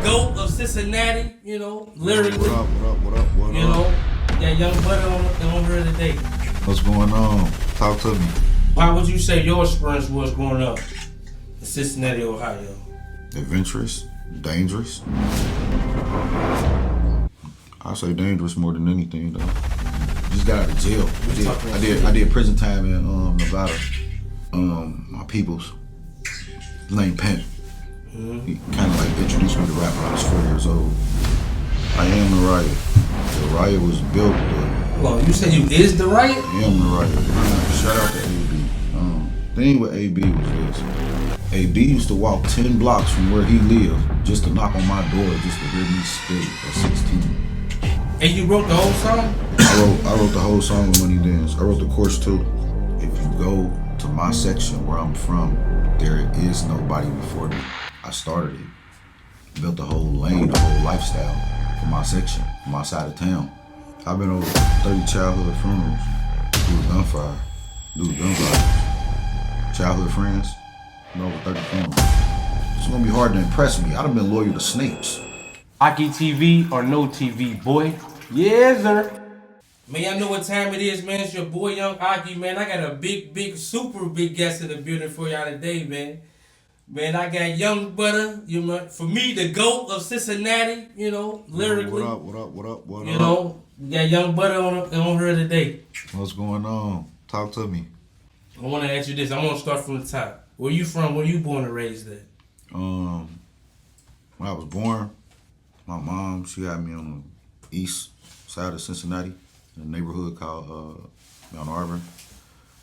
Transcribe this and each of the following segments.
GOAT of Cincinnati, you know, lyrically. What up? You know, that Young Butta on here today. What's going on? Talk to me. How would you say your experience was growing up in Cincinnati, Ohio? Adventurous, dangerous. I say dangerous more than anything though. Just got out of jail. I did prison time in Nevada. My people's Lane Pent. He kind of like introduced me to rap when I was 4 years old. I am the riot. The riot was built. Well, you said you is the riot? I am the riot. Shout out to AB. Thing with AB was this. AB used to walk 10 blocks from where he lived just to knock on my door just to hear me spit at 16. And you wrote the whole song? I wrote the whole song with Money Dance. I wrote the chorus too. If you go to my section where I'm from, there is nobody before me. I started it. Built the whole lane, the whole lifestyle for my section, for my side of town. I've been over 30 childhood funerals due to gunfire, Childhood friends, been over 30 funerals. It's gonna be hard to impress me. I'd have been loyal to snakes. AOCKYTV or no TV, boy. Yes, sir. Man, y'all know what time it is, man. It's your boy, Young Aki, man. I got a big, super big guest in the building for y'all today, man. Man, I got Young Butta, you know, for me, the GOAT of Cincinnati, you know, lyrically. What up? You know, we got Young Butta on here today. What's going on? Talk to me. I want to ask you this. I want to start from the top. Where you from? Where you born and raised at? When I was born, my mom, she had me on the east side of Cincinnati, in a neighborhood called Mount Auburn.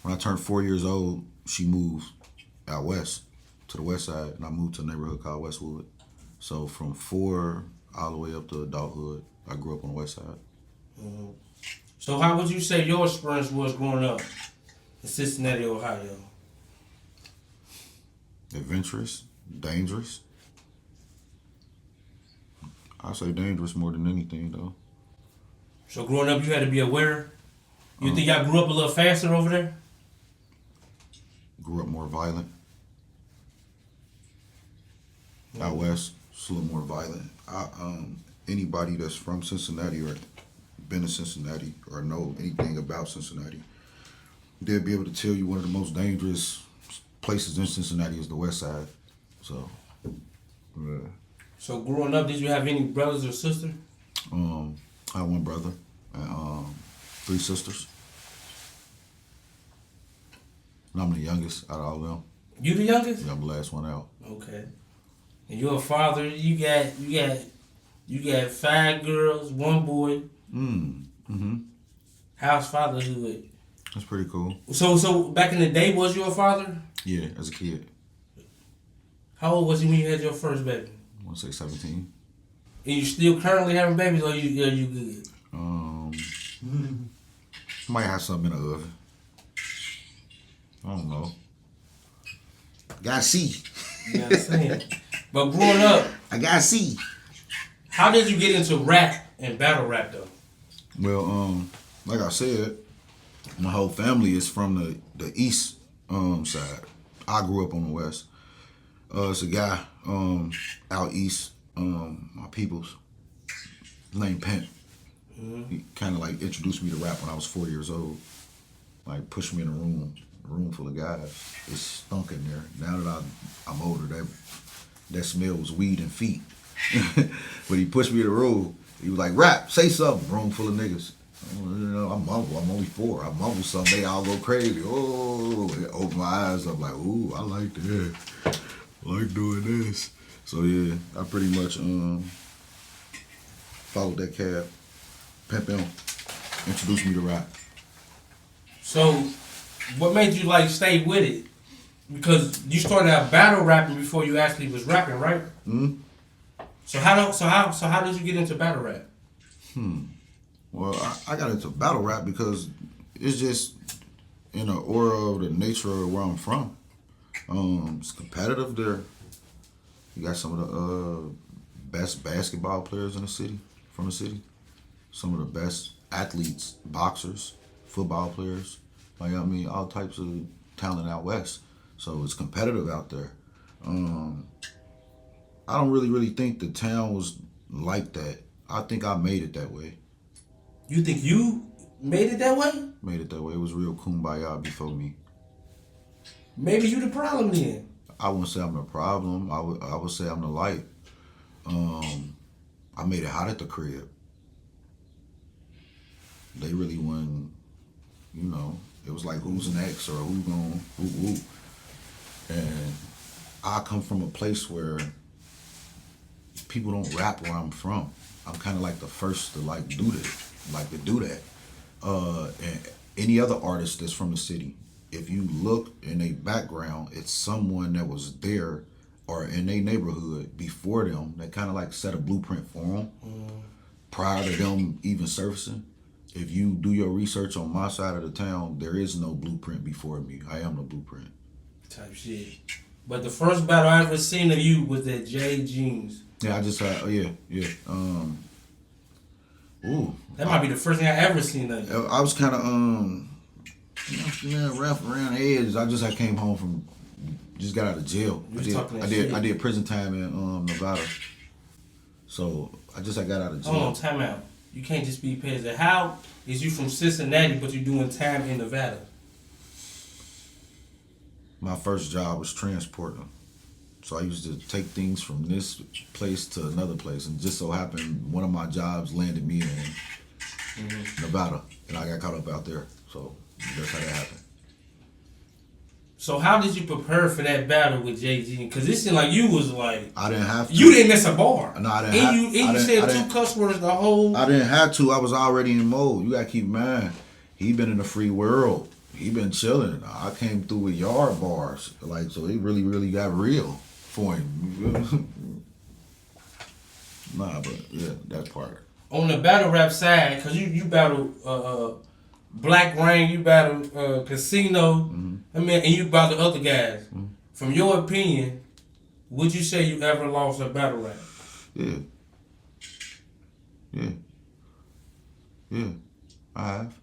When I turned 4 years old, she moved out west to the west side, and I moved to a neighborhood called Westwood. So from 4 all the way up to adulthood, I grew up on the west side. Mm-hmm. So how would you say your experience was growing up in Cincinnati, Ohio? Adventurous, dangerous. I say dangerous more than anything though. So growing up, you had to be aware. You think y'all grew up a little faster over there? Grew up more violent. Out west, it's a little more violent. Anybody that's from Cincinnati or been to Cincinnati or know anything about Cincinnati, they'll be able to tell you one of the most dangerous places in Cincinnati is the west side. So, yeah. So growing up, did you have any brothers or sisters? I have one brother and 3 sisters. And I'm the youngest out of all of them. You the youngest? Yeah, I'm the last one out. Okay. And you're a father. You got 5 girls, 1 boy. How's fatherhood? That's pretty cool. So back in the day, was you a father? Yeah, as a kid. How old was you when you had your first baby? I want to say 17. And you still currently having babies, or you good? Might have something in the oven. I don't know. Gotta see. You know what I'm saying? But growing up, I gotta see. how did you get into rap and battle rap though? Well, like I said, my whole family is from the east side. I grew up on the west. It's a guy out east, my people's Lane Pent. He kind of like introduced me to rap when I was 4 years old. Like pushed me in a room full of guys. It stunk in there. Now that I'm older, that smell was weed and feet. But he pushed me in the room. He was like, rap, say something. Room full of niggas. You know, I mumble. I'm only 4. I mumble something, they all go crazy. Oh, it opened my eyes up like, ooh, I like that. I like doing this. So yeah, I pretty much followed that cab. Pimp him, introduced me to rap. So, what made you like stay with it? Because you started out battle rapping before you actually was rapping, right? So how did you get into battle rap? Well, I got into battle rap because it's just in the aura of the nature of where I'm from. It's competitive there. You got some of the best basketball players in the city, from the city. Some of the best athletes, boxers, football players. Like, I mean, all types of talent out west. So it's competitive out there. I don't really think the town was like that. I think I made it that way. You think you made it that way? Made it that way. It was real kumbaya before me. Maybe you the problem then. I wouldn't say I'm the problem. I would say I'm the light. I made it hot at the crib. They really wouldn't, you know, it was like who's next or who gonna whoop. And I come from a place where people don't rap where I'm from. I'm kind of like the first to do that. And any other artist that's from the city, if you look in their background, it's someone that was there or in their neighborhood before them that kind of like set a blueprint for them prior to them even surfacing. If you do your research on my side of the town, there is no blueprint before me. I am the blueprint. Type shit. But the first battle I ever seen of you was at J Jeans. Yeah, I just yeah. That might be the first thing I ever seen of you. I was kind of rough around the edges. I came home from, just got out of jail. I did prison time in Nevada. So I got out of jail. Hold on, time out. You can't just be peasant. How is you from Cincinnati but you doing time in Nevada? My first job was transporting. So I used to take things from this place to another place, and just so happened one of my jobs landed me in Nevada, and I got caught up out there. So that's how that happened. So how did you prepare for that battle with Jay-Z? Because it seemed like you was like... I didn't have to. You didn't miss a bar. No, I didn't you said two cuss words the whole... I didn't have to. I was already in mode. You got to keep in mind, he been in the free world. He been chilling. I came through with yard bars. Like, so it really got real for him. Nah, but yeah, that part. On the battle rap side, because you battle Black Rain, you battle Casino, I mean, and you battle other guys. From your opinion, would you say you ever lost a battle rap? Yeah. I have.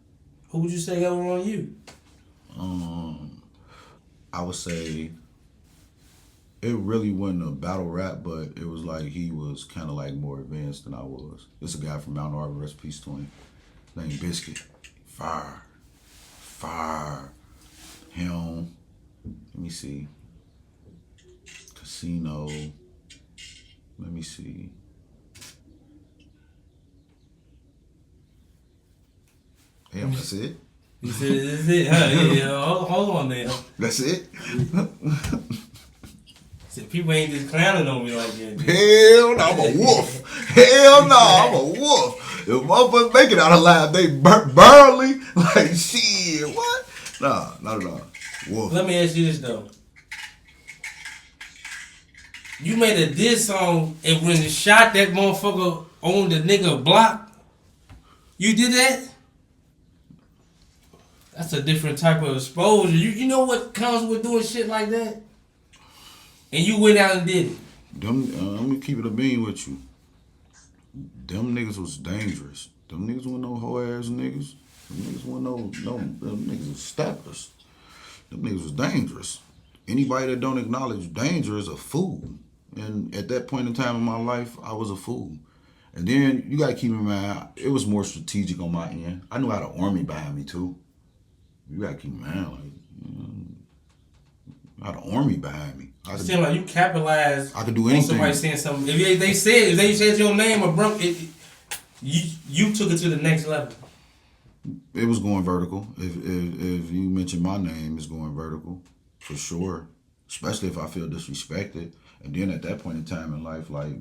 Who would you say ever on you? I would say it really wasn't a battle rap, but it was like he was kind of like more advanced than I was. It's a guy from Mount Arbor, rest in peace to him, named Biscuit. Fire. Him. Let me see. Casino. Let me see. Damn, that's it? You said that's it, huh? Yeah, hold on there. That's it? Said people ain't just clowning on me like that. Hell no, I'm a wolf. Hell no, I'm a wolf. If motherfuckers make it out alive, they barely like shit. What? Nah, not at all. Wolf. Let me ask you this though. You made a diss song and when it shot that motherfucker on the nigga block, you did that? That's a different type of exposure. You know what comes with doing shit like that? And you went out and did it. Them, let me keep it a bean with you. Them niggas was dangerous. Them niggas weren't no hoe ass niggas. Them niggas weren't them niggas was steppers. Them niggas was dangerous. Anybody that don't acknowledge danger is a fool. And at that point in time in my life, I was a fool. And then you gotta keep in mind, it was more strategic on my end. I knew how to army behind me too. You gotta keep in mind, like, I had an army behind me. It seemed like you capitalized. I could do anything. Somebody saying something. If they said your name or bro, you took it to the next level. It was going vertical. If you mention my name, it's going vertical for sure. Especially if I feel disrespected. And then at that point in time in life, like,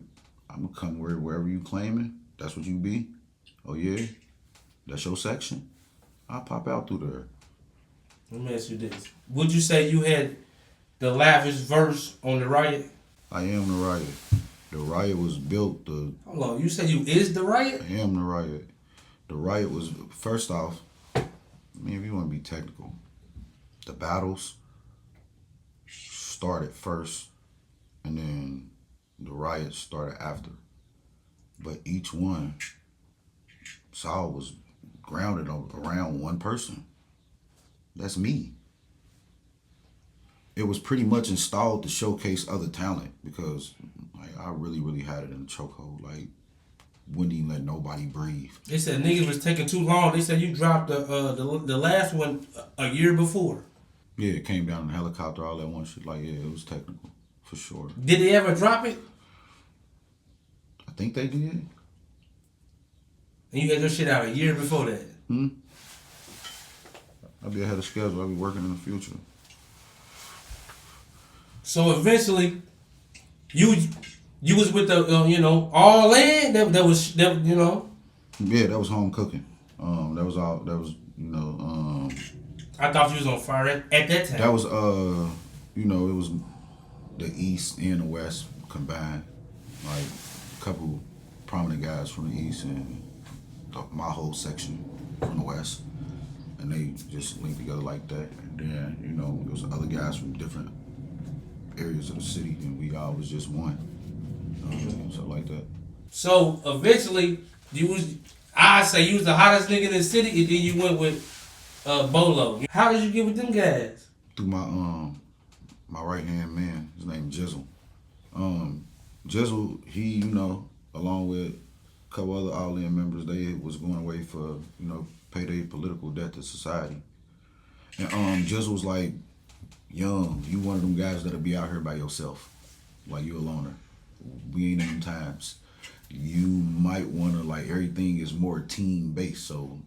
I'm gonna come wherever you claiming. That's what you be. Oh yeah, that's your section. I'll pop out through there. Let me ask you this: would you say you had the lavish verse on the riot? I am the riot. The riot was built. Hold on, you said you is the riot? I am the riot. The riot was, first off, I mean, if you want to be technical, the battles started first, and then the riots started after. But each one, Saul was grounded around one person. That's me. It was pretty much installed to showcase other talent because Like I really had it in the chokehold. Like wouldn't even let nobody breathe. They said niggas was taking too long. They said you dropped the last one a year before. Yeah, it came down in a helicopter, all that one shit. Like, yeah, it was technical, for sure. Did they ever drop it? I think they did. And you had your shit out a year before that. I'll be ahead of schedule. I'll be working in the future. So eventually, you was with the all in. That was Yeah, that was home cooking. That was all. That was I thought you was on fire at that time. That was it was the East and the West combined. Like a couple prominent guys from the East and my whole section from the West, and they just linked together like that. And then there was other guys from different areas of the city, and we all was just one. So like that. So eventually, you was the hottest nigga in the city, and then you went with Bolo. How did you get with them guys? Through my right hand man, his name Jizzle. Jizzle, he along with a couple other All In members, they was going away for pay their political debt to society. And Jizzle was like, "Young, you one of them guys that'll be out here by yourself, like you a loner. We ain't in them times. You might want to, like, everything is more team based. So,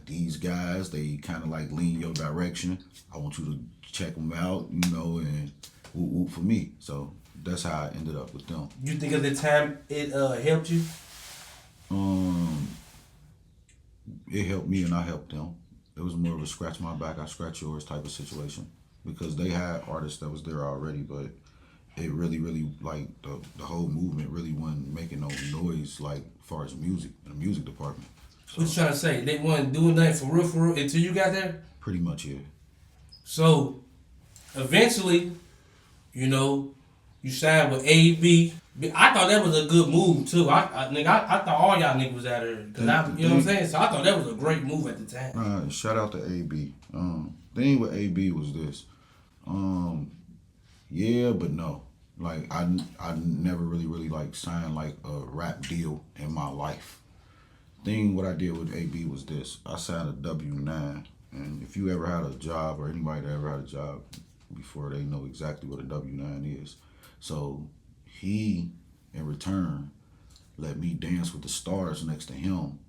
these guys, they kind of like lean your direction. I want you to check them out, and whoop whoop for me." So that's how I ended up with them. You think at the time it helped you? It helped me and I helped them. It was more of a scratch my back, I scratch yours type of situation, because they had artists that was there already, but it really, like, the whole movement really wasn't making no noise, like, as far as music, in the music department. So, what you trying to say? They wasn't doing nothing for real until you got there? Pretty much, yeah. So, eventually, you signed with AVE. I thought that was a good move, too. I thought all y'all niggas was out there. You know what I'm saying? So, I thought that was a great move at the time. Shout out to AVE. The thing with AVE was this. Yeah, but no. Like, I never really like signed like a rap deal in my life. What I did with AVE was this. I signed a W-9, and if you ever had a job, or anybody that ever had a job before, they know exactly what a W-9 is. So he, in return, let me dance with the stars next to him,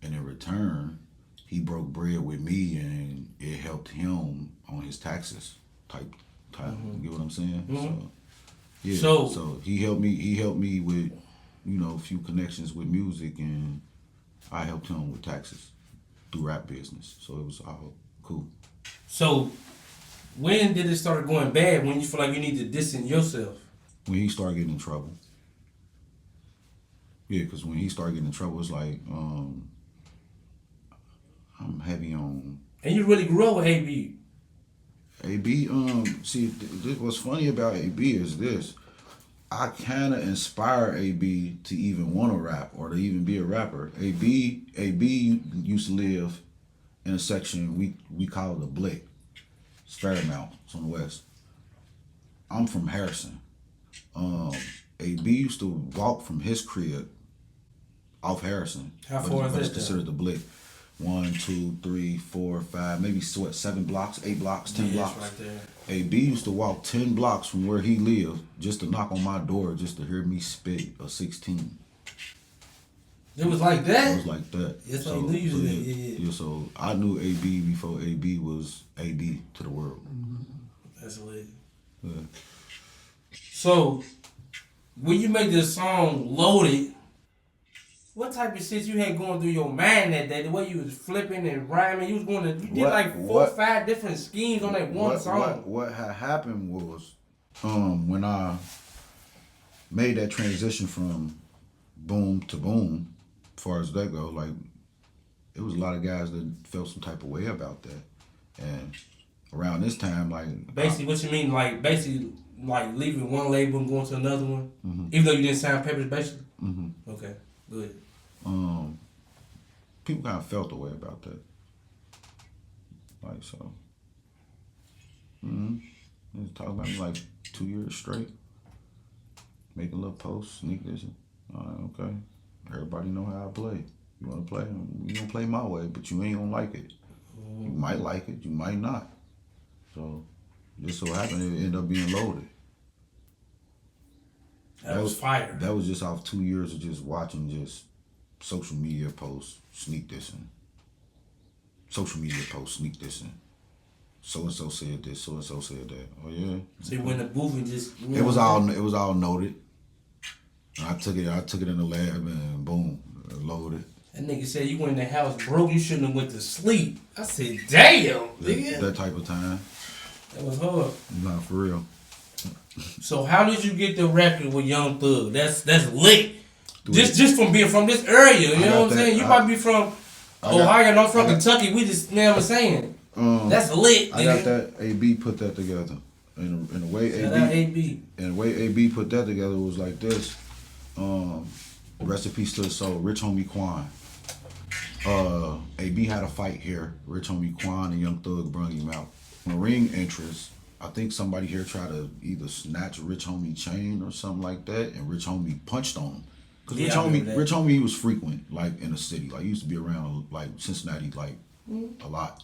and in return, he broke bread with me, and it helped him on his taxes type. You get what I'm saying? Mm-hmm. So yeah. So he helped me with a few connections with music, and I helped him with taxes through rap business. So it was all cool. So when did it start going bad? When you feel like you need to distance yourself? When he started getting in trouble. Yeah, because when he started getting in trouble, it's like I'm heavy on. And you really grew up with AVE. AVE, see, what's funny about AVE is this. I kind of inspired AVE to even want to rap or to even be a rapper. AVE used to live in a section we call it the Blick. It's Fairmount. It's on the west. I'm from Harrison. AVE used to walk from his crib off Harrison. How far is But it's that? considered the Blick. 1, 2, 3, 4, 5, maybe 7 blocks, 8 blocks, 10 blocks. Right there. AVE used to walk 10 blocks from where he lived just to knock on my door just to hear me spit a 16. It was like that? It was like that. Yes, so, I knew you yeah, so I knew AVE before AVE was AVE to the world. That's lit. Yeah. So, when you made this song Loaded, what type of shit you had going through your mind that day? The way you was flipping and rhyming, you did like 4 or 5 different schemes on that one song. What had happened was, when I made that transition from boom to boom, as far as that go, like, it was a lot of guys that felt some type of way about that. And around this time, like... Basically, what you mean, like, leaving one label and going to another one? Mm-hmm. Even though you didn't sign papers, basically? Mm-hmm. Okay, good. People kind of felt the way about that. Like, so. They was talking about me like 2 years straight. Make a little post, sneak this. Okay. Everybody know how I play. You wanna play? You gonna play my way, but you ain't gonna like it. You might like it, you might not. So just so happened it ended up being loaded. That was fire. That was just off 2 years of just watching just social media posts, sneak dissing. Social media posts, sneak dissing. So and so said this, so and so said that. Oh yeah. So you went in the booth and just It was all noted. I took it in the lab and boom, loaded. That nigga said you went in the house broke, you shouldn't have went to sleep. I said, damn, nigga. That type of time. That was hard. Nah, for real. So how did you get the record with Young Thug? That's lit. Just from being from this area, you know what I'm saying? You might be from Ohio and I'm from Kentucky. We just, you know what I'm saying? That's lit, nigga. I got that. AB put that together. And the way AB. And the way AB put that together was like this. Rest in peace to the soul. Rich homie Quan. AB had a fight here. Rich homie Quan and Young Thug brung him out. In the ring entrance, I think somebody here tried to either snatch Rich homie chain or something like that, and Rich homie punched on him. Cause Rich homie, he was frequent, like in the city. Like he used to be around like Cincinnati, like a lot.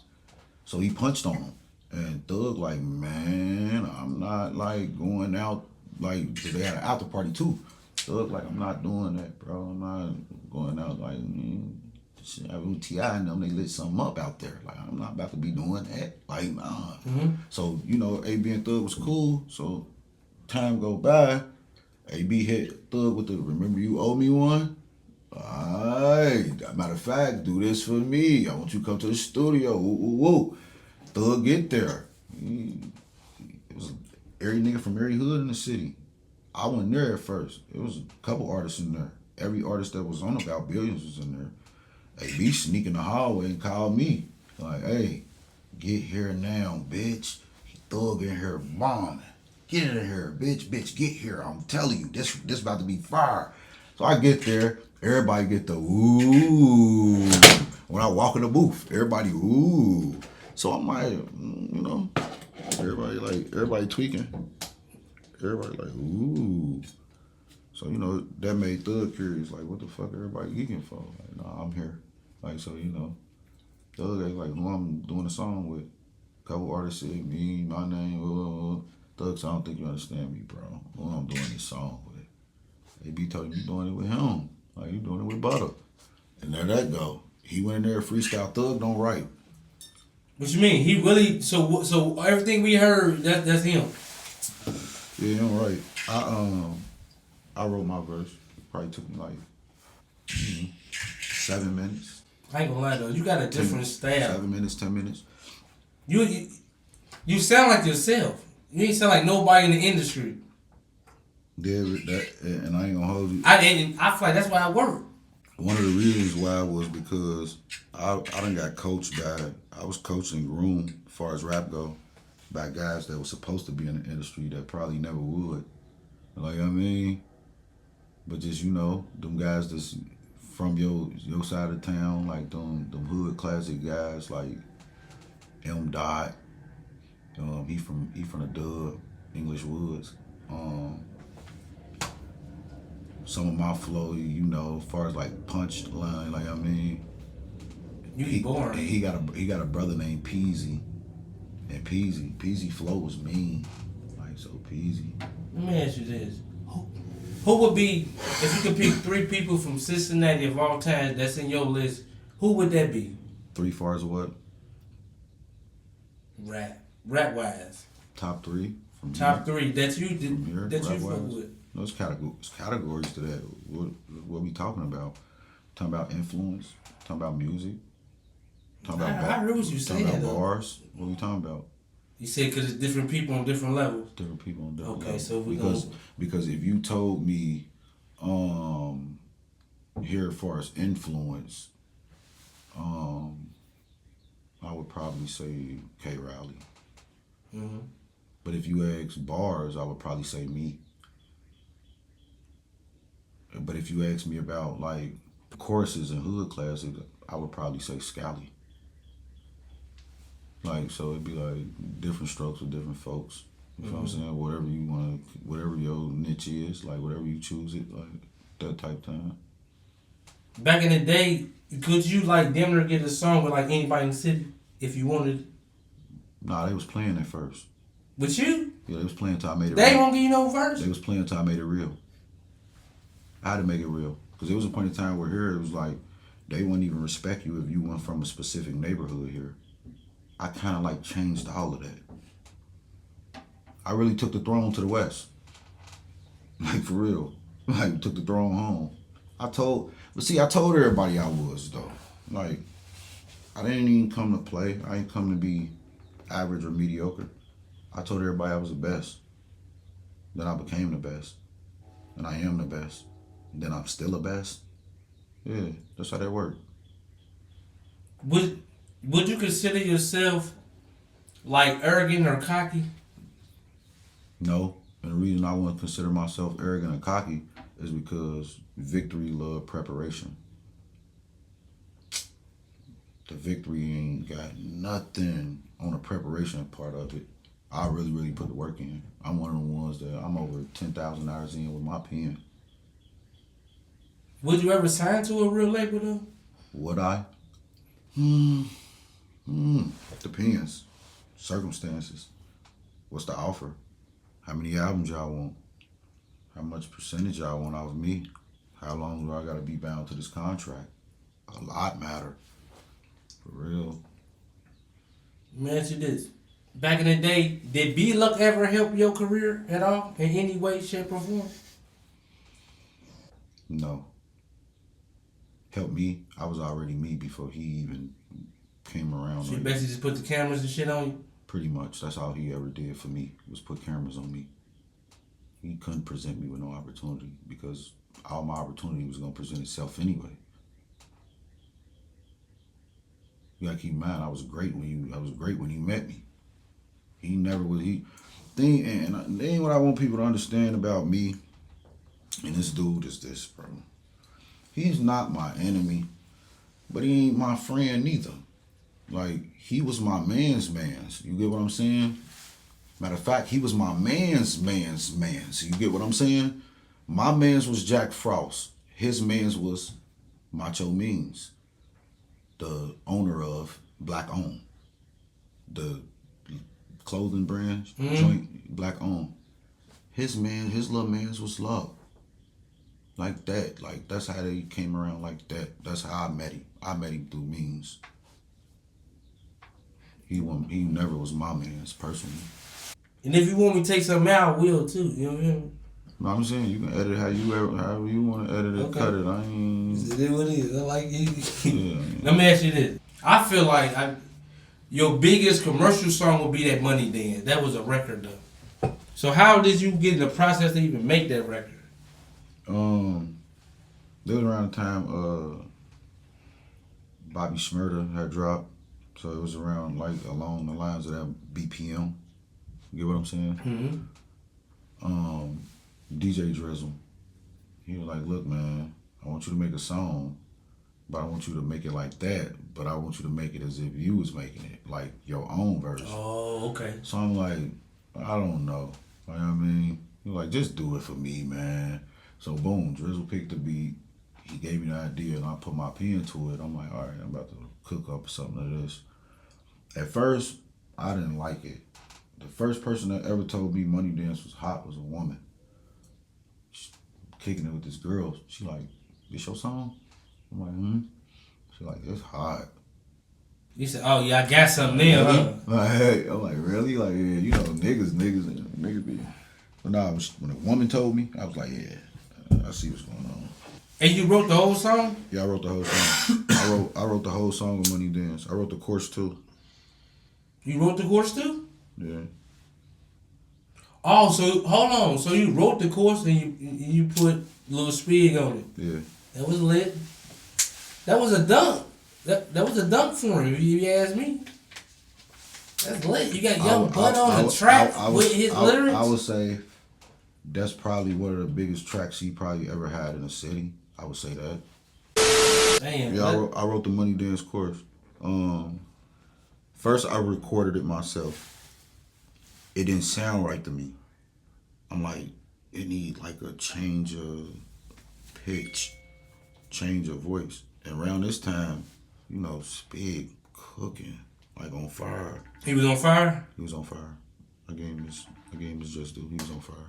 So he punched on him, and Thug like, man, I'm not like going out. Like they had an after party too. Thug like, I'm not doing that, bro. I'm not going out like. T.I. and them, they lit something up out there. Like, I'm not about to be doing that. Like, nah. So, you know, AB and Thug was cool. So, time go by. AB hit Thug with the, remember you owe me one? Alright. Matter of fact, do this for me. I want you to come to the studio. Woo, woo, woo. Thug get there. It was every nigga from every hood in the city. I wasn't there at first. It was a couple artists in there. Every artist that was on About Billions was in there. AB sneak in the hallway and called me. Like, hey, get here now, bitch. Thug in here bombing. Get in here, bitch, get here. I'm telling you, this about to be fire. So I get there, everybody get the ooh. When I walk in the booth, everybody ooh. So I'm like, you know, everybody tweaking. Everybody like, ooh. So, you know, that made Thug curious, like, what the fuck everybody geeking for? Like, nah, I'm here. Like, so, you know, Thug is like, who I'm doing a song with. A couple artists said, me, my name, Thug said, I don't think you understand me, bro. Who I'm doing this song with. AB told him, you doing it with him. Like, you doing it with Butta. And there that go. He went in there, freestyle. Thug don't write. What you mean? He really, so everything we heard, that's him. Yeah, he don't write. I wrote my verse. It probably took me like 7 minutes. I ain't gonna lie though, you got a different style. 7 minutes, 10 minutes. You sound like yourself. You ain't sound like nobody in the industry. Yeah, and I ain't gonna hold you. I feel like that's why I work. One of the reasons why was because I done got coached by, I was coached and groomed as far as rap go by guys that were supposed to be in the industry that probably never would. Like, I mean, but just, you know, them guys that's from your side of town, like them hood classic guys like M. Dot. He from the Dub, English Woods. Some of my flow, you know, as far as like punch line, like I mean, You boring. He got a brother named Peasy, and Peasy flow was mean, like so Peasy. Let me ask you this: Who would be, if you could pick 3 people from Cincinnati of all time that's in your list? Who would that be? 3 far as what? Rap wise. Top 3 from Top here. 3 that you From here, that you rap fuck wise. with. No, it's categories to that. What we talking about? Talking about influence. Talking about music. Talking about I heard what you talking saying. about bars. What we talking about? You said because it's different people on different levels. Different people on different Okay, levels. so because if you told me here as far as influence, I would probably say K. Rowley. Mm-hmm. But if you ask bars, I would probably say me. But if you ask me about like choruses and hood classics, I would probably say Scally. Like, so it'd be like different strokes with different folks. You know what I'm saying? Whatever you want, whatever your niche is, like whatever you choose it, like that type time. Back in the day, could you like damn near get a song with like anybody in the city if you wanted? Nah, they was playing at first. With you? Yeah, they was playing till I made it They real. won't give you no verse? They was playing till I made it real. I had to make it real. Because there was a point in time where here it was like, they wouldn't even respect you if you went from a specific neighborhood here. I kind of like changed all of that. I really took the throne to the West. Like for real. Like took the throne home. I told everybody I was though. Like, I didn't even come to play. I ain't come to be average or mediocre. I told everybody I was the best. Then I became the best. And I am the best. And then I'm still the best. Yeah, that's how that worked. Would you consider yourself like arrogant or cocky? No. And the reason I wouldn't consider myself arrogant and cocky is because victory love preparation. The victory ain't got nothing on the preparation part of it. I really, really put the work in. I'm one of the ones that I'm over 10,000 hours in with my pen. Would you ever sign to a real label though? Would I? Depends. Circumstances. What's the offer? How many albums y'all want? How much percentage y'all want off me? How long do I gotta be bound to this contract? A lot matter. For real. Let me ask you this. Back in the day, did B-Luck ever help your career at all? In any way, shape, or form? No. Help me. I was already me before he even came around. So you basically just put the cameras and shit on you? Pretty much. That's all he ever did for me, was put cameras on me. He couldn't present me with no opportunity because all my opportunity was going to present itself anyway. You gotta keep in mind, I was great when you met me. He never was. And then what I want people to understand about me and this dude is this, bro. He's not my enemy, but he ain't my friend neither. Like, he was my man's. You get what I'm saying? Matter of fact, he was my man's. You get what I'm saying? My man's was Jack Frost. His man's was Macho Means, the owner of Black Owned, the clothing brand, joint, Black Owned. His little man's was Love. Like that. Like, that's how they came around like that. That's how I met him. I met him through Means. He never was my man's personally. And if you want me to take something out, I will too. You know what I mean? No, I'm saying you can edit however you want to edit it, Okay. cut it. I ain't. It is what it is. I like it. Yeah. Let me ask you this. I feel like your biggest commercial song would be that Money Dance. That was a record though. So how did you get in the process to even make that record? There was around the time Bobby Shmurda had dropped, so it was around like along the lines of that BPM. You get what I'm saying? Mm-hmm. DJ Drizzle, he was like, "Look, man, I want you to make a song, but I want you to make it like that, but I want you to make it as if you was making it, like your own version." Oh, okay. So I'm like, I don't know. You know what I mean? He was like, just do it for me, man. So boom, Drizzle picked the beat. He gave me the idea and I put my pen to it. I'm like, all right, I'm about to cook up something of this. At first, I didn't like it. The first person that ever told me Money Dance was hot was a woman. She's kicking it with this girl. She like, this your song? I'm like, She like, it's hot. You said, oh yeah, I got something there, huh? Like, hey, I'm like, really? Like, yeah, you know, niggas be. But nah, when a woman told me, I was like, yeah, I see what's going on. And you wrote the whole song? Yeah, I wrote the whole song. I wrote the whole song of Money Dance. I wrote the chorus too. You wrote the chorus too? Yeah. Oh, so hold on. So you wrote the chorus and you put a little spig on it. Yeah. That was lit. That was a dunk. That was a dunk for him, if you ask me. That's lit. You got Young Butta on the track with his lyrics. I would say that's probably one of the biggest tracks he probably ever had in the city. I would say that. Damn. Yeah, I wrote the Money Dance chorus. First, I recorded it myself. it didn't sound right to me. I'm like, it need like a change of pitch, change of voice. And around this time, you know, Spig cooking, like on fire. He was on fire? He was on fire. I gave him his just due. He was on fire.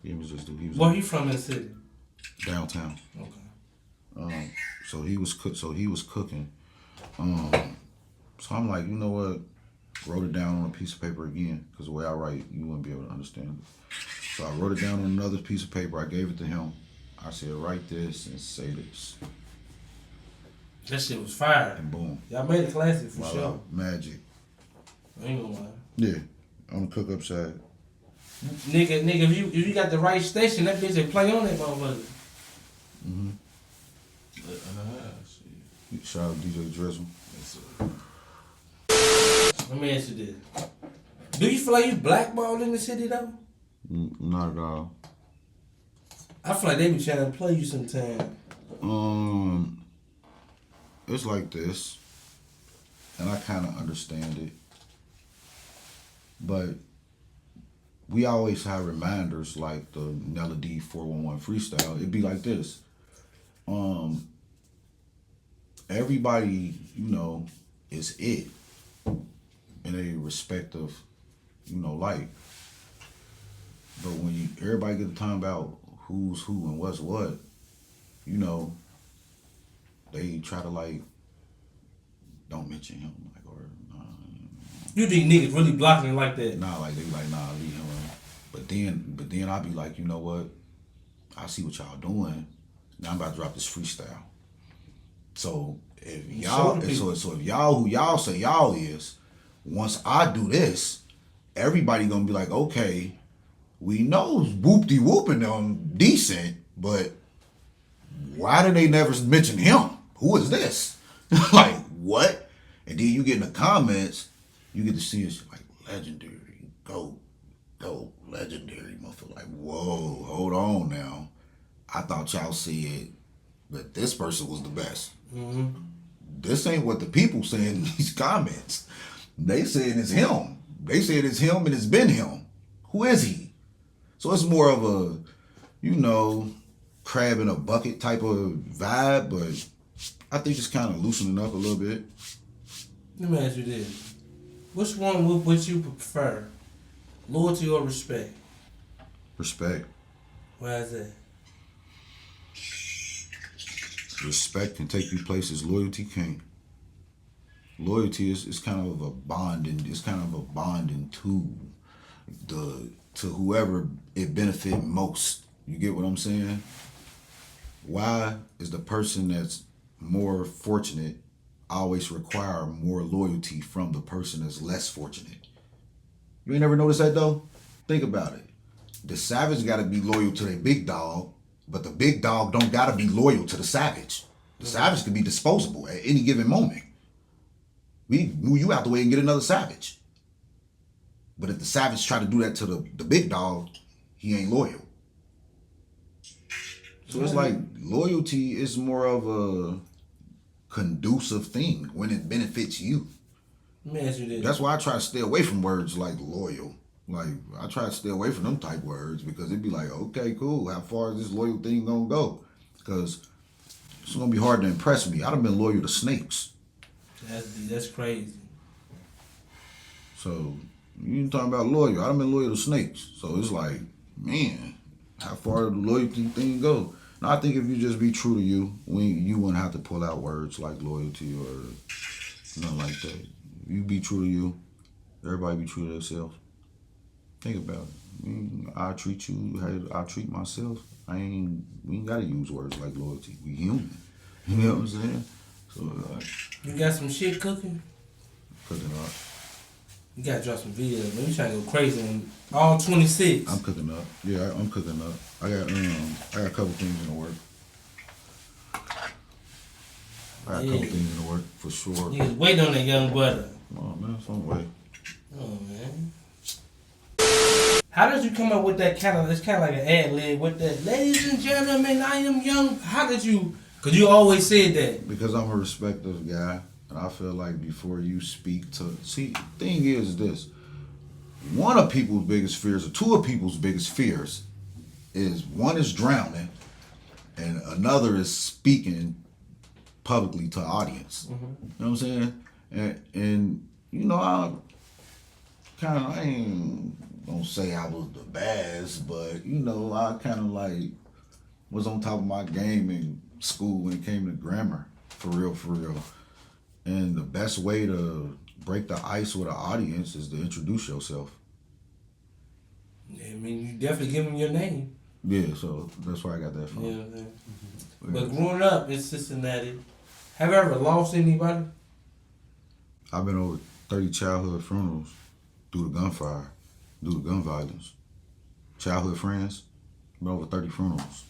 He was just due. He was Where you from in the city? downtown. Okay. So he was cooking. So I'm like, you know what? Wrote it down on a piece of paper again, because the way I write, you wouldn't be able to understand it. So I wrote it down on another piece of paper. I gave it to him. I said, write this and say this. That shit was fire. And boom. Y'all made a classic for Voila. sure. Magic. I ain't gonna lie. Yeah. On the cook up side. Nigga, if you got the right station, that bitch will play on that motherfucker. Mm-hmm. Shout out DJ Drizzle. Let me ask you this. Do you feel like you blackballed in the city though? Not at all. I feel like they be trying to play you sometimes. It's like this, and I kind of understand it, but we always have reminders like the Nella D 411 freestyle. It'd be like this. Everybody, you know, is it in a respective, you know, light. But when everybody get the time about who's who and what's what, you know, they try to like, don't mention him, like, or nah. You think niggas really blocking like that? Nah, like they be like, nah, leave him alone. But then I be like, you know what? I see what y'all doing. Now I'm about to drop this freestyle. So if y'all, so if y'all who y'all say y'all is, once I do this, everybody gonna be like, okay, we know whoop-de-whooping them decent, but why did they never mention him? Who is this? Like, what? And then you get in the comments, you get to see it's like legendary, go, legendary, motherfucker. Like, whoa, hold on now. I thought y'all said that this person was the best. Mm-hmm. This ain't what the people saying in these comments. They saying it's him. They said it's him and it's been him. Who is he? So it's more of a, you know, crab in a bucket type of vibe, but I think it's kind of loosening up a little bit. Let me ask you this. Which one would you prefer? Loyalty or respect? Respect. Why is that? Respect can take you places loyalty can't. Loyalty is kind of a bonding. It's kind of a bonding tool to whoever it benefit most. You get what I'm saying? Why is the person that's more fortunate always require more loyalty from the person that's less fortunate? You ain't never noticed that though? Think about it. The savage got to be loyal to their big dog, but the big dog don't got to be loyal to the savage. The savage can be disposable at any given moment. We move you out the way and get another savage. But if the savage try to do that to the big dog, he ain't loyal. So it's like loyalty is more of a conducive thing when it benefits you. Let me ask you this. That's why I try to stay away from words like loyal. Like, I try to stay away from them type words because it'd be like, okay, cool. How far is this loyal thing gonna go? Because it's gonna be hard to impress me. I'd have been loyal to snakes. That's crazy. So, you talking about loyal. I'd have been loyal to snakes. So it's like, man, how far did the loyalty thing go? Now, I think if you just be true to you, you wouldn't have to pull out words like loyalty or nothing like that. You be true to you, everybody be true to themselves. Think about it. I mean, I treat you how I treat myself. We ain't gotta use words like loyalty. We human. You know what I'm saying? So You got some shit cooking? cooking up. You gotta drop some videos, man. You trying to go crazy on all 26. I'm cooking up. Yeah, I'm cooking up. I got a couple things in the work. I got a couple things in the work for sure. Niggas waiting on that Young Butta. Come on, man, some way. Oh man. How did you come up with that kind of? It's kind of like an ad lib with that. Ladies and gentlemen, I am young. How did you? Cause you always said that. Because I'm a respectful guy, and I feel like before you speak to, see, thing is this: one of people's biggest fears, or two of people's biggest fears, is one is drowning, and another is speaking publicly to audience. You know what I'm saying? And you know, I ain't gonna say I was the best, but you know, I kind of like was on top of my game in school when it came to grammar, for real, for real. And the best way to break the ice with an audience is to introduce yourself. I mean, you definitely give them your name. Yeah, so that's where I got that from. Yeah. But growing up in Cincinnati, have you ever lost anybody? I've been over 30 childhood funerals due to gunfire, due to gun violence. Childhood friends, been over 30 funerals.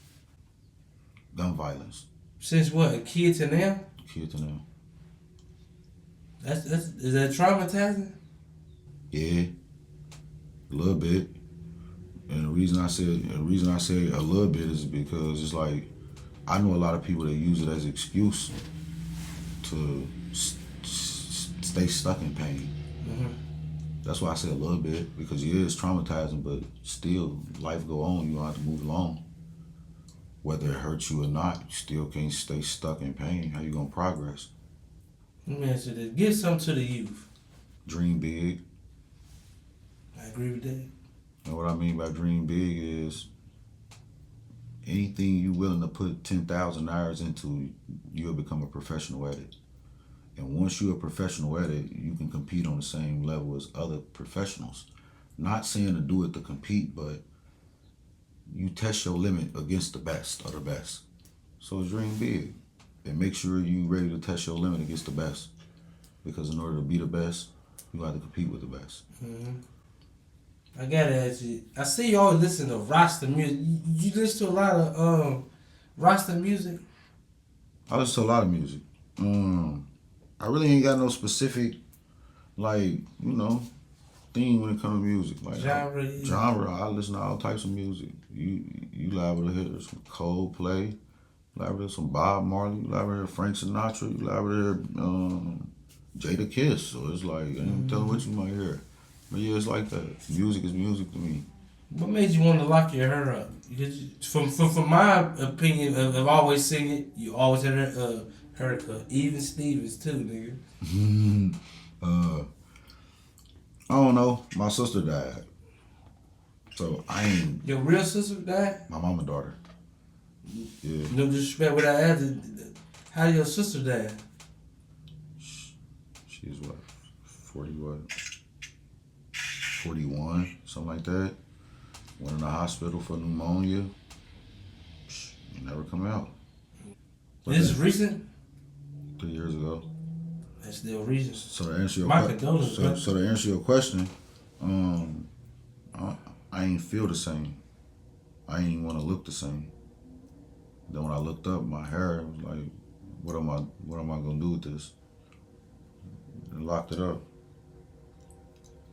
Gun violence. Since what? A kid to now? Kid to now. Is that traumatizing? Yeah, a little bit. And the reason I say a little bit is because it's like I know a lot of people that use it as an excuse to stay stuck in pain. That's why I say a little bit, because yeah, it's traumatizing, but still, life go on. You don't have to move along. Whether it hurts you or not, you still can't stay stuck in pain. How you gonna progress? Let me answer this. Give something to the youth. Dream big. I agree with that. And what I mean by dream big is anything you willing to put 10,000 hours into, you'll become a professional at it. And once you're a professional at it, you can compete on the same level as other professionals. Not saying to do it to compete, but you test your limit against the best of the best. So dream big and make sure you ready to test your limit against the best. Because in order to be the best, you have to compete with the best. I gotta ask you. I see you always listen to Rasta music. You listen to a lot of Rasta music? I listen to a lot of music. I really ain't got no specific, like, you know, theme when it comes to music. Like genre. I listen to all types of music. You liable to hear some Coldplay, you liable to hear some Bob Marley, you liable to hear Frank Sinatra, you liable to hear Jada Kiss. So it's like, I ain't telling what you might hear. But yeah, it's like that. Music is music to me. What made you want to lock your hair up? From my opinion of always seen it, you always had a haircut. Even Stevens too, nigga. I don't know. My sister died. So I ain't. Your real sister died? My mama daughter. Yeah. No disrespect without asking. How did your sister die? She's what? 40 what? 41, something like that. Went in the hospital for pneumonia. Never come out. This is recent? 3 years ago. That's still recent. So to answer your so to answer your question, I ain't feel the same. I ain't want to look the same. Then when I looked up, my hair was like, what am I gonna do with this? And locked it up.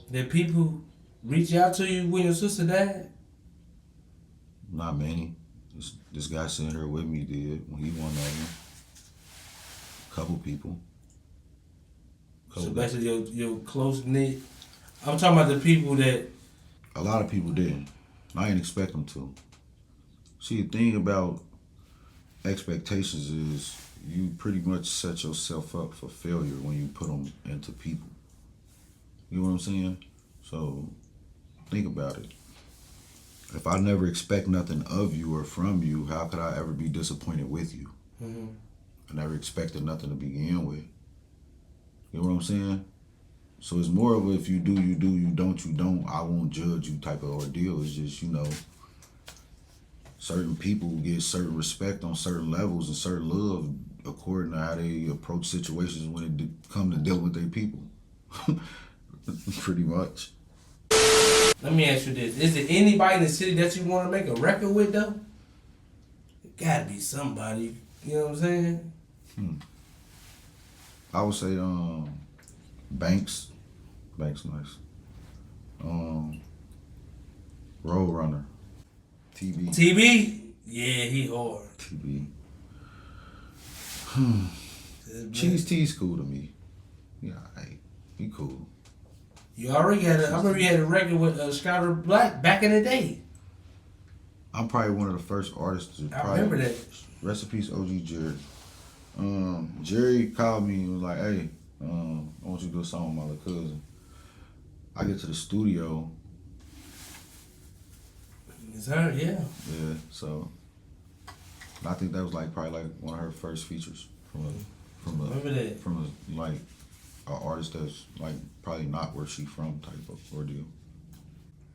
Did people reach out to you when your sister died? Not many. This guy sitting here with me did when he one of them. Couple people. So basically your close knit. I'm talking about the people that. A lot of people didn't. I didn't expect them to. See, the thing about expectations is you pretty much set yourself up for failure when you put them into people. You know what I'm saying? So think about it. If I never expect nothing of you or from you, how could I ever be disappointed with you? I never expected nothing to begin with. You know what I'm saying? So it's more of a if you do, you do, you don't, I won't judge you type of ordeal. It's just, you know, certain people get certain respect on certain levels and certain love according to how they approach situations when it come to deal with their people. Pretty much. Let me ask you this. Is there anybody in the city that you want to make a record with, though? It gotta be somebody. You know what I'm saying? I would say Banks. Banks nice. Roadrunner. TB. TB? Yeah, he hard. TB. Cheese T's cool to me. Yeah, he cool. You already had I remember you had a record with Skyler Black back in the day. I'm probably one of the first artists to I remember that. Rest in peace, OG Jerry. Jerry called me and was like, hey, I want you to do a song with my little cousin. I get to the studio. It's her, yeah. Yeah, so I think that was probably one of her first features from an artist that's probably not where she from type of ordeal.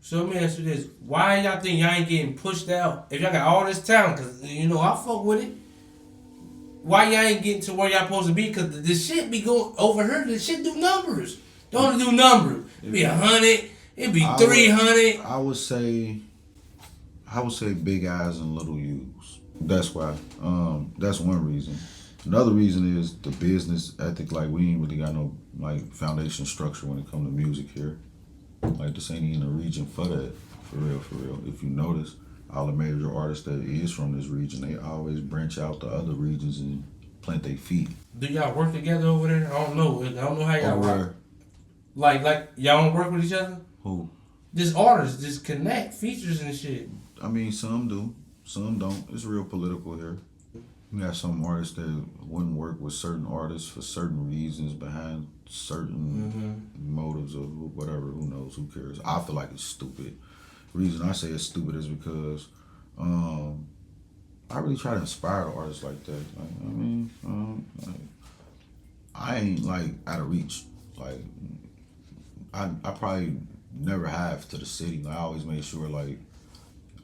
So let me ask you this: why y'all think y'all ain't getting pushed out? If y'all got all this talent, cause I fuck with it. Why y'all ain't getting to where y'all supposed to be? Cause the shit be going over here. The shit do numbers. Don't do numbers. It be 100. It be 300. I would say big eyes and little U's. That's why. That's one reason. Another reason is the business ethic. We ain't really got no foundation structure when it comes to music here. This ain't even a region for that. For real. If you notice, all the major artists that is from this region, they always branch out to other regions and plant their feet. Do y'all work together over there? I don't know how y'all work. Like y'all don't work with each other? Who? Just artists, just connect features and shit. I mean, some do, some don't. It's real political here. You got some artists that wouldn't work with certain artists for certain reasons behind certain motives or whatever. Who knows? Who cares? I feel like it's stupid. The reason I say it's stupid is because I really try to inspire the artists like that. I ain't out of reach. I probably never have to the city. I always made sure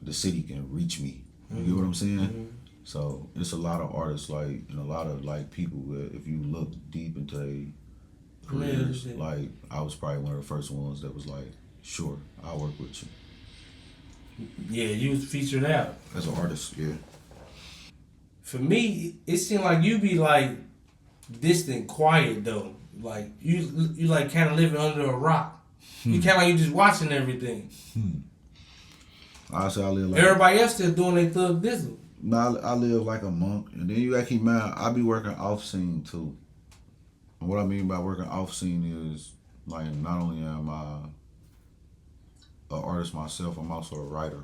the city can reach me. You get what I'm saying? Mm-hmm. So it's a lot of artists and a lot of people that if you look deep into their careers, I was probably one of the first ones that was sure, I'll work with you. Yeah, you was featured out. As an artist, yeah. For me, it seemed like you be distant, quiet though. You kind of living under a rock. You kind of you just watching everything. I say I live everybody else still doing their thug dizzle. No, I live like a monk, and then you gotta keep in mind I be working off scene too. And what I mean by working off scene is not only am I an artist myself, I'm also a writer.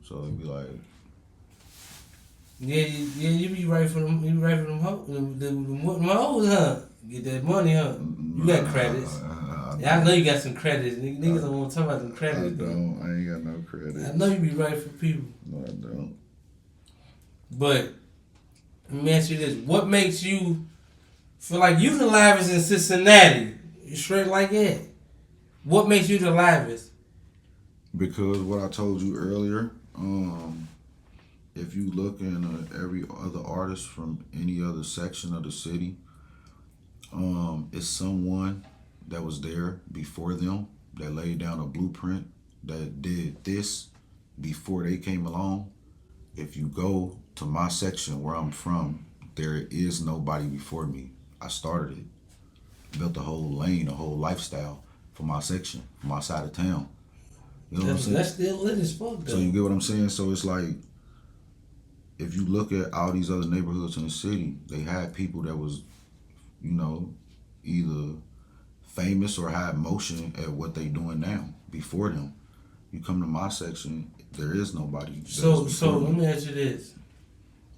So it'd be you be right for them. You right for them hoes, huh? Get that money, huh? You got credits. I know you got some credits. Niggas don't want to talk about them credits. I don't. I ain't got no credits. I know you be right for people. No, I don't. But let me ask you this: what makes you feel like you the livest in Cincinnati? You straight like that. What makes you the livest? Because what I told you earlier, if you look in every other artist from any other section of the city, it's someone that was there before them, that laid down a blueprint, that did this before they came along. If you go to my section where I'm from, there is nobody before me. I started it. Built a whole lane, a whole lifestyle for my section, for my side of town. You know what I'm saying? That's still lit as fuck, though. So you get what I'm saying? So it's if you look at all these other neighborhoods in the city, they had people that was, either famous or had motion at what they doing now before them. You come to my section, there is nobody. So let me ask you this.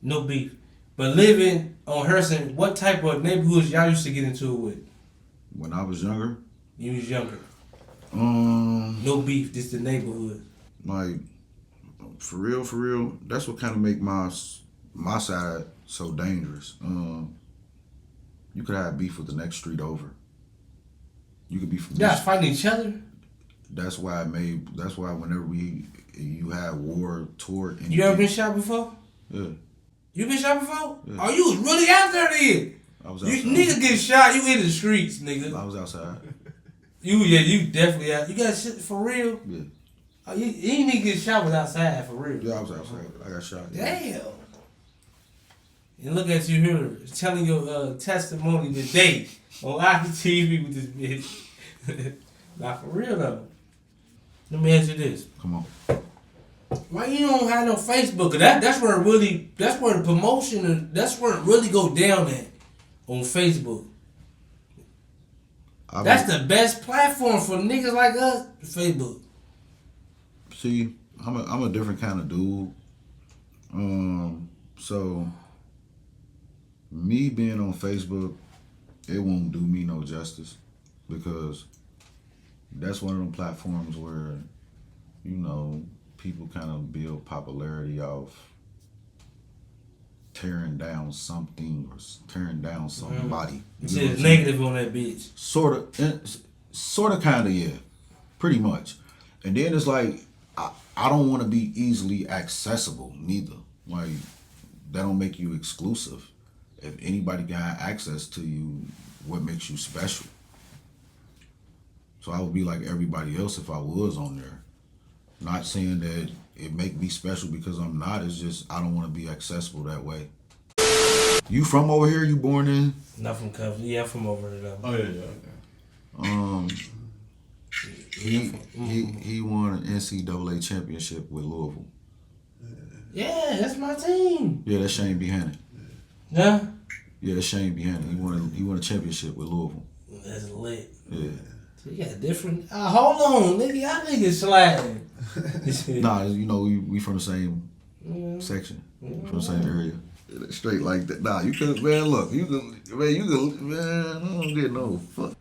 No beef. But living on Harrison, what type of neighborhoods y'all used to get into it with? When I was younger? You was younger. No beef, this the neighborhood. For real, that's what kind of make my side so dangerous. You could have beef with the next street over. You could be from. Y'all fighting each other. That's why whenever you had war toward. You ever been shot before? Yeah. You been shot before? Yeah. Oh, you was really out there then. I was outside. You niggas get shot, you in the streets, nigga. I was outside. You definitely out. You got shit for real? Yeah. Oh, you ain't nigga get shot was outside for real. Yeah, I was outside. I got shot. Damn. And look at you here telling your testimony today on AOCKYTV with this bitch. Not for real though. Let me ask you this. Come on. Why you don't have no Facebook? That's where the promotion, that's where it really go down at, on Facebook. That's the best platform for niggas like us. Facebook. See, I'm a different kind of dude. So me being on Facebook, it won't do me no justice because that's one of them platforms where, you know, people kind of build popularity off tearing down something or tearing down somebody. It's negative on that bitch. Sort of, kind of, yeah, pretty much. And then it's like I don't want to be easily accessible neither. Like that don't make you exclusive. If anybody got access to you, what makes you special? So I would be like everybody else if I was on there. Not saying that it make me special because I'm not. It's just I don't want to be accessible that way. You from over here? You born in? Not from Covington. Yeah, I'm from over there though. Oh yeah. He won an NCAA championship with Louisville. Yeah, that's my team. Yeah, that's Shane Buchanan. Yeah. Yeah, that's Shane Buchanan. He won a championship with Louisville. That's lit. Yeah. So you got different. Hold on, nigga. Y'all niggas sliding. Nah, you know we from the same section, from the same area. Straight like that. Nah, you could, man. Look, man. I don't get no fuck.